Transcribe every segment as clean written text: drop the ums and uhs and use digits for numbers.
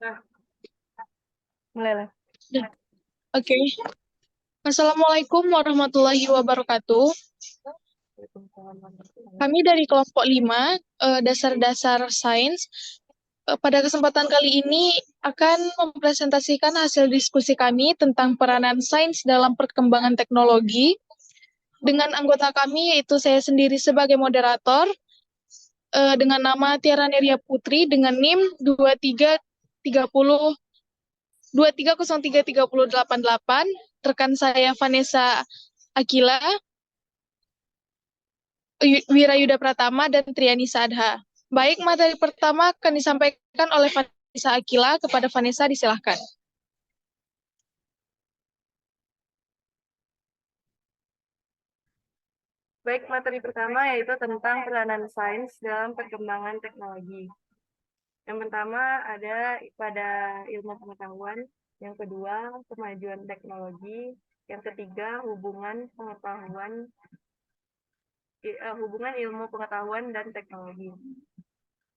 Nah, mulailah. Oke. Assalamualaikum warahmatullahi wabarakatuh. Kami dari kelompok 5, dasar-dasar sains. Pada kesempatan kali ini akan mempresentasikan hasil diskusi kami tentang peranan sains dalam perkembangan teknologi. Dengan anggota kami, yaitu saya sendiri sebagai moderator, dengan nama Tiara Neria Putri, dengan NIM 23033088. Rekan saya Vanessa Akila, Wirayuda Pratama, dan Triani Sadha. Baik, materi pertama akan disampaikan oleh Vanessa Akila. Kepada Vanessa, disilahkan. Baik, materi pertama yaitu tentang peranan sains dalam perkembangan teknologi. Yang pertama ada pada ilmu pengetahuan, yang kedua kemajuan teknologi, yang ketiga hubungan ilmu pengetahuan dan teknologi.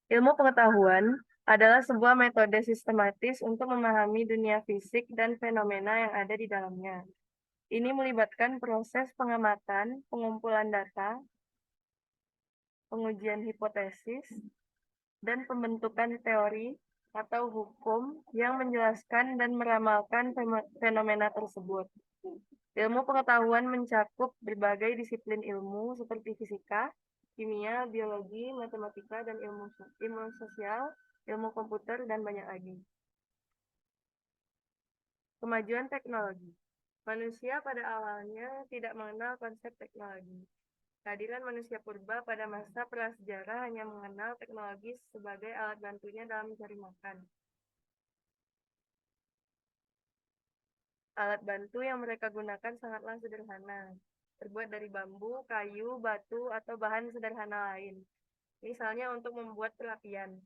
Ilmu pengetahuan adalah sebuah metode sistematis untuk memahami dunia fisik dan fenomena yang ada di dalamnya. Ini melibatkan proses pengamatan, pengumpulan data, pengujian hipotesis, dan pembentukan teori atau hukum yang menjelaskan dan meramalkan fenomena tersebut. Ilmu pengetahuan mencakup berbagai disiplin ilmu seperti fisika, kimia, biologi, matematika, dan ilmu sosial, ilmu komputer, dan banyak lagi. Kemajuan teknologi. Manusia pada awalnya tidak mengenal konsep teknologi. Kehadiran manusia purba pada masa prasejarah hanya mengenal teknologi sebagai alat bantunya dalam mencari makan. Alat bantu yang mereka gunakan sangatlah sederhana, terbuat dari bambu, kayu, batu, atau bahan sederhana lain. Misalnya untuk membuat perapian,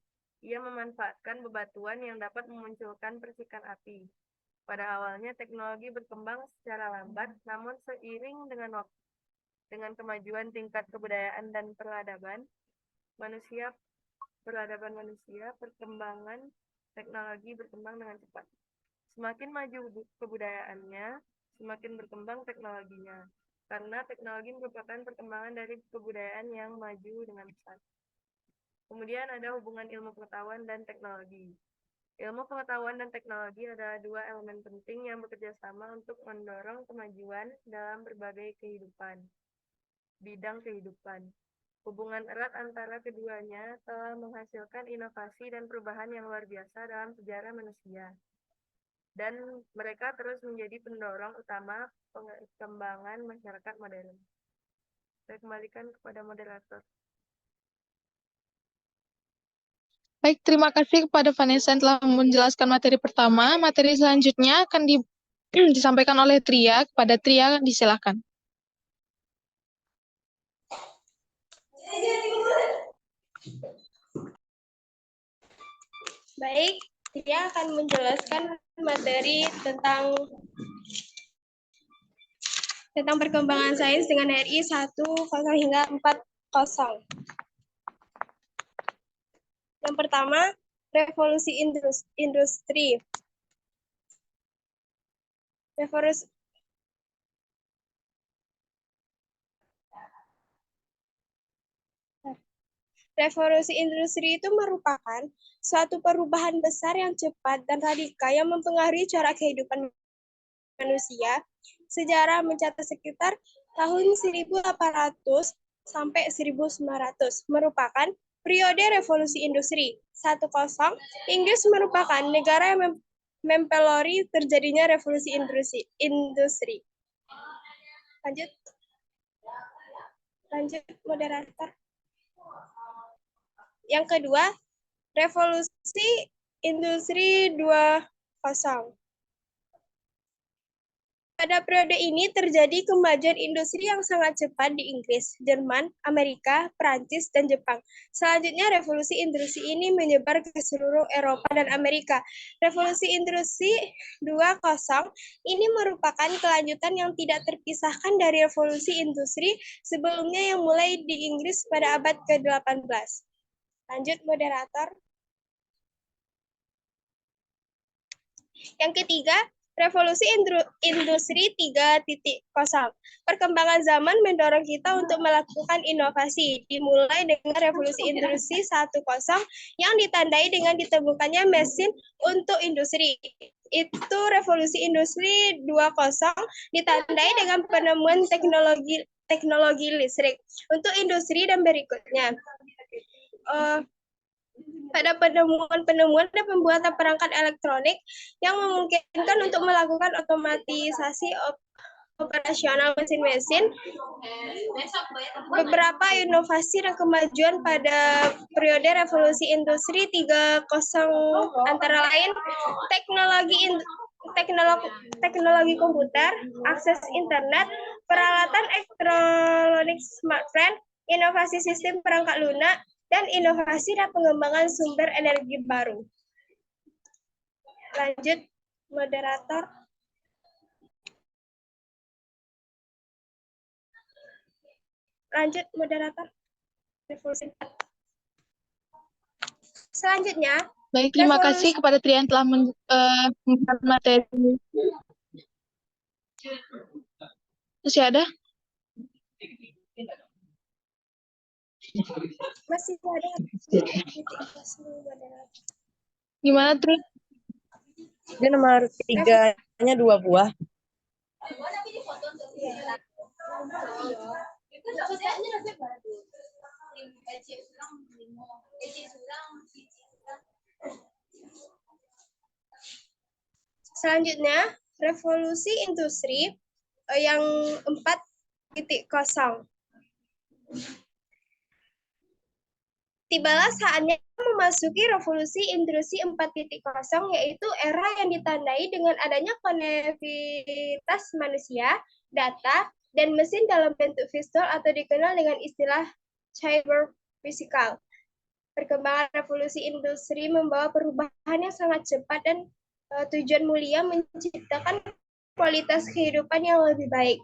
ia memanfaatkan bebatuan yang dapat memunculkan percikan api. Pada awalnya teknologi berkembang secara lambat, namun seiring dengan waktu, dengan kemajuan tingkat kebudayaan dan peradaban manusia, perkembangan teknologi berkembang dengan cepat. Semakin maju kebudayaannya, semakin berkembang teknologinya. Karena teknologi merupakan perkembangan dari kebudayaan yang maju dengan pesat. Kemudian ada hubungan ilmu pengetahuan dan teknologi. Ilmu pengetahuan dan teknologi adalah dua elemen penting yang bekerja sama untuk mendorong kemajuan dalam berbagai bidang kehidupan. Hubungan erat antara keduanya telah menghasilkan inovasi dan perubahan yang luar biasa dalam sejarah manusia. Dan mereka terus menjadi pendorong utama perkembangan masyarakat modern. Saya kembalikan kepada moderator. Baik, terima kasih kepada Vanessa yang telah menjelaskan materi pertama. Materi selanjutnya akan disampaikan oleh Tria. Kepada Tria, disilahkan. Baik, Tria akan menjelaskan materi tentang perkembangan sains dengan RI 10 hingga 40. Yang pertama, revolusi industri. Revolusi industri itu merupakan suatu perubahan besar yang cepat dan radikal yang mempengaruhi cara kehidupan manusia. Sejarah mencatat sekitar tahun 1800 sampai 1900 merupakan periode revolusi industri. 10. Inggris merupakan negara yang mempelopori terjadinya revolusi industri. Lanjut moderator. Yang kedua, revolusi industri 2.0. Pada periode ini terjadi kemajuan industri yang sangat cepat di Inggris, Jerman, Amerika, Perancis, dan Jepang. Selanjutnya, revolusi industri ini menyebar ke seluruh Eropa dan Amerika. Revolusi industri 2.0 ini merupakan kelanjutan yang tidak terpisahkan dari revolusi industri sebelumnya yang mulai di Inggris pada abad ke-18. Lanjut, moderator. Yang ketiga, revolusi industri 3.0. Perkembangan zaman mendorong kita untuk melakukan inovasi, dimulai dengan revolusi industri 1.0 yang ditandai dengan ditemukannya mesin untuk industri. Itu revolusi industri 2.0 ditandai dengan penemuan teknologi listrik untuk industri dan berikutnya. Pada penemuan dan pembuatan perangkat elektronik yang memungkinkan untuk melakukan otomatisasi operasional mesin-mesin. Beberapa inovasi dan kemajuan pada periode revolusi industri 3.0 antara lain teknologi komputer, akses internet, peralatan elektronik smartphone, inovasi sistem perangkat lunak, dan inovasi dan pengembangan sumber energi baru. Lanjut, moderator. Lanjut, moderator. Revolusi 4. Selanjutnya, Baik, terima kasih kepada Trian telah membuat materi. Masih ada? masih ada Gimana, Tri? Dia nomor 3-nya 2 buah. Selanjutnya, revolusi industri yang 4.0. Tibalah saatnya memasuki revolusi industri 4.0, yaitu era yang ditandai dengan adanya konektivitas manusia, data, dan mesin dalam bentuk virtual atau dikenal dengan istilah cyber physical. Perkembangan revolusi industri membawa perubahan yang sangat cepat dan tujuan mulia menciptakan kualitas kehidupan yang lebih baik.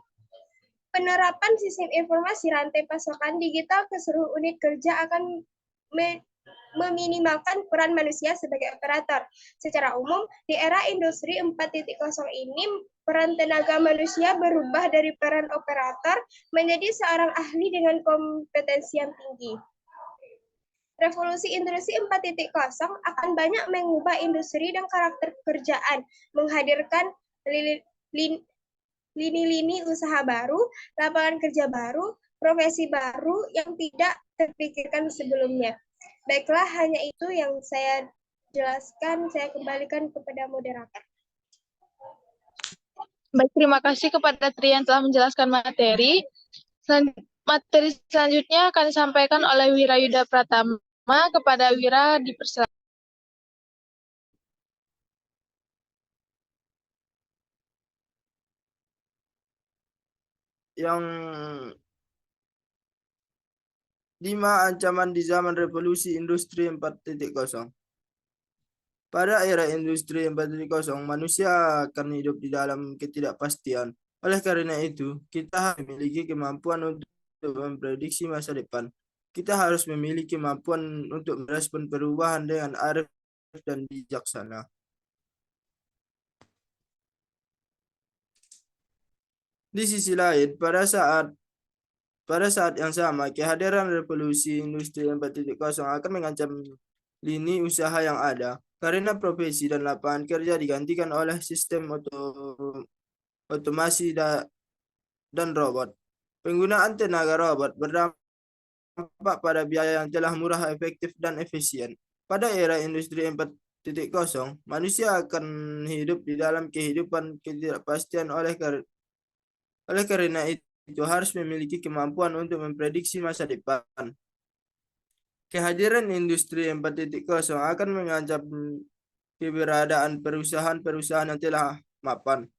Penerapan sistem informasi rantai pasokan digital ke seluruh unit kerja akan meminimalkan peran manusia sebagai operator. Secara umum, di era industri 4.0 ini, peran tenaga manusia berubah dari peran operator menjadi seorang ahli dengan kompetensi yang tinggi. Revolusi industri 4.0 akan banyak mengubah industri dan karakter pekerjaan, menghadirkan lini-lini usaha baru, lapangan kerja baru, profesi baru yang tidak terpikirkan sebelumnya. Baiklah, hanya itu yang saya jelaskan. Saya kembalikan kepada moderator. Baik, terima kasih kepada Trian telah menjelaskan materi. Materi selanjutnya akan disampaikan oleh Wirayuda Pratama. Kepada Wira dipersilakan. Yang 5 ancaman di zaman revolusi industri 4.0. Pada era industri 4.0, manusia akan hidup di dalam ketidakpastian. Oleh karena itu, kita harus memiliki kemampuan untuk memprediksi masa depan. Kita harus memiliki kemampuan untuk merespon perubahan dengan arif dan bijaksana. Di sisi lain, pada saat yang sama, kehadiran revolusi industri 4.0 akan mengancam lini usaha yang ada, karena profesi dan lapangan kerja digantikan oleh sistem otomasi dan robot. Penggunaan tenaga robot berdampak pada biaya yang telah murah, efektif, dan efisien. Pada era industri 4.0, manusia akan hidup di dalam kehidupan ketidakpastian. Oleh karena itu harus memiliki kemampuan untuk memprediksi masa depan. Kehadiran industri 4.0 akan mengancam keberadaan perusahaan-perusahaan yang telah mapan.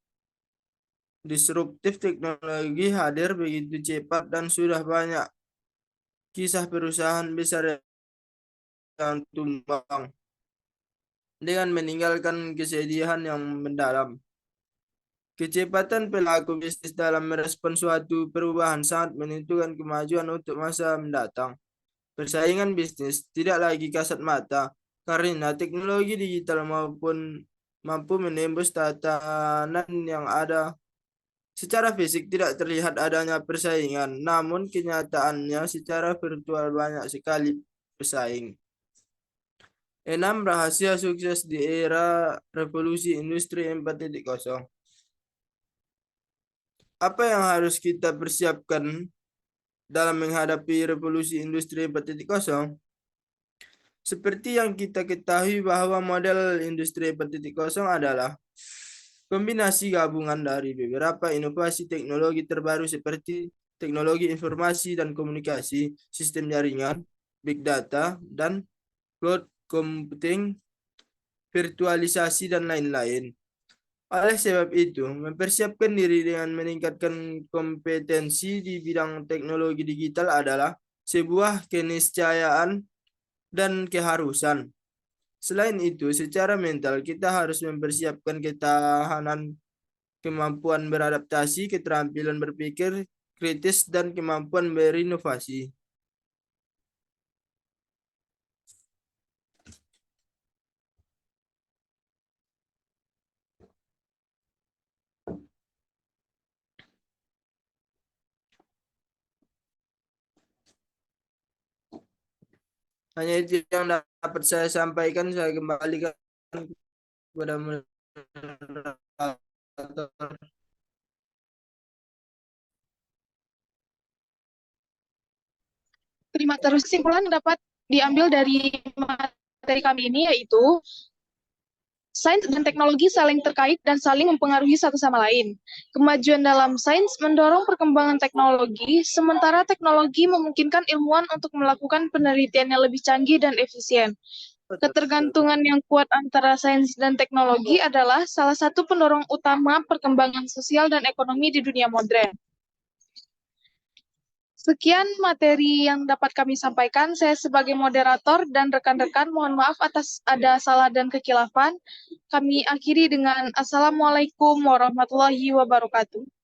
Disruptif teknologi hadir begitu cepat dan sudah banyak kisah perusahaan besar yang tumbang dengan meninggalkan kesedihan yang mendalam. Kecepatan pelaku bisnis dalam merespon suatu perubahan sangat menentukan kemajuan untuk masa mendatang. Persaingan bisnis tidak lagi kasat mata karena teknologi digital maupun mampu menembus tatanan yang ada. Secara fisik tidak terlihat adanya persaingan, namun kenyataannya secara virtual banyak sekali pesaing. 6. Rahasia sukses di era revolusi industri 4.0. Apa yang harus kita persiapkan dalam menghadapi revolusi industri 4.0? Seperti yang kita ketahui bahwa model industri 4.0 adalah kombinasi gabungan dari beberapa inovasi teknologi terbaru seperti teknologi informasi dan komunikasi, sistem jaringan, big data, dan cloud computing, virtualisasi, dan lain-lain. Oleh sebab itu, mempersiapkan diri dengan meningkatkan kompetensi di bidang teknologi digital adalah sebuah keniscayaan dan keharusan. Selain itu, secara mental kita harus mempersiapkan ketahanan, kemampuan beradaptasi, keterampilan berpikir kritis, dan kemampuan berinovasi. Hanya itu yang dapat saya sampaikan. Saya kembalikan kepada moderator. Terus kesimpulan dapat diambil dari materi kami ini yaitu sains dan teknologi saling terkait dan saling mempengaruhi satu sama lain. Kemajuan dalam sains mendorong perkembangan teknologi, sementara teknologi memungkinkan ilmuwan untuk melakukan penelitian yang lebih canggih dan efisien. Ketergantungan yang kuat antara sains dan teknologi adalah salah satu pendorong utama perkembangan sosial dan ekonomi di dunia modern. Sekian materi yang dapat kami sampaikan. Saya sebagai moderator dan rekan-rekan mohon maaf atas ada salah dan kekilafan. Kami akhiri dengan Assalamualaikum warahmatullahi wabarakatuh.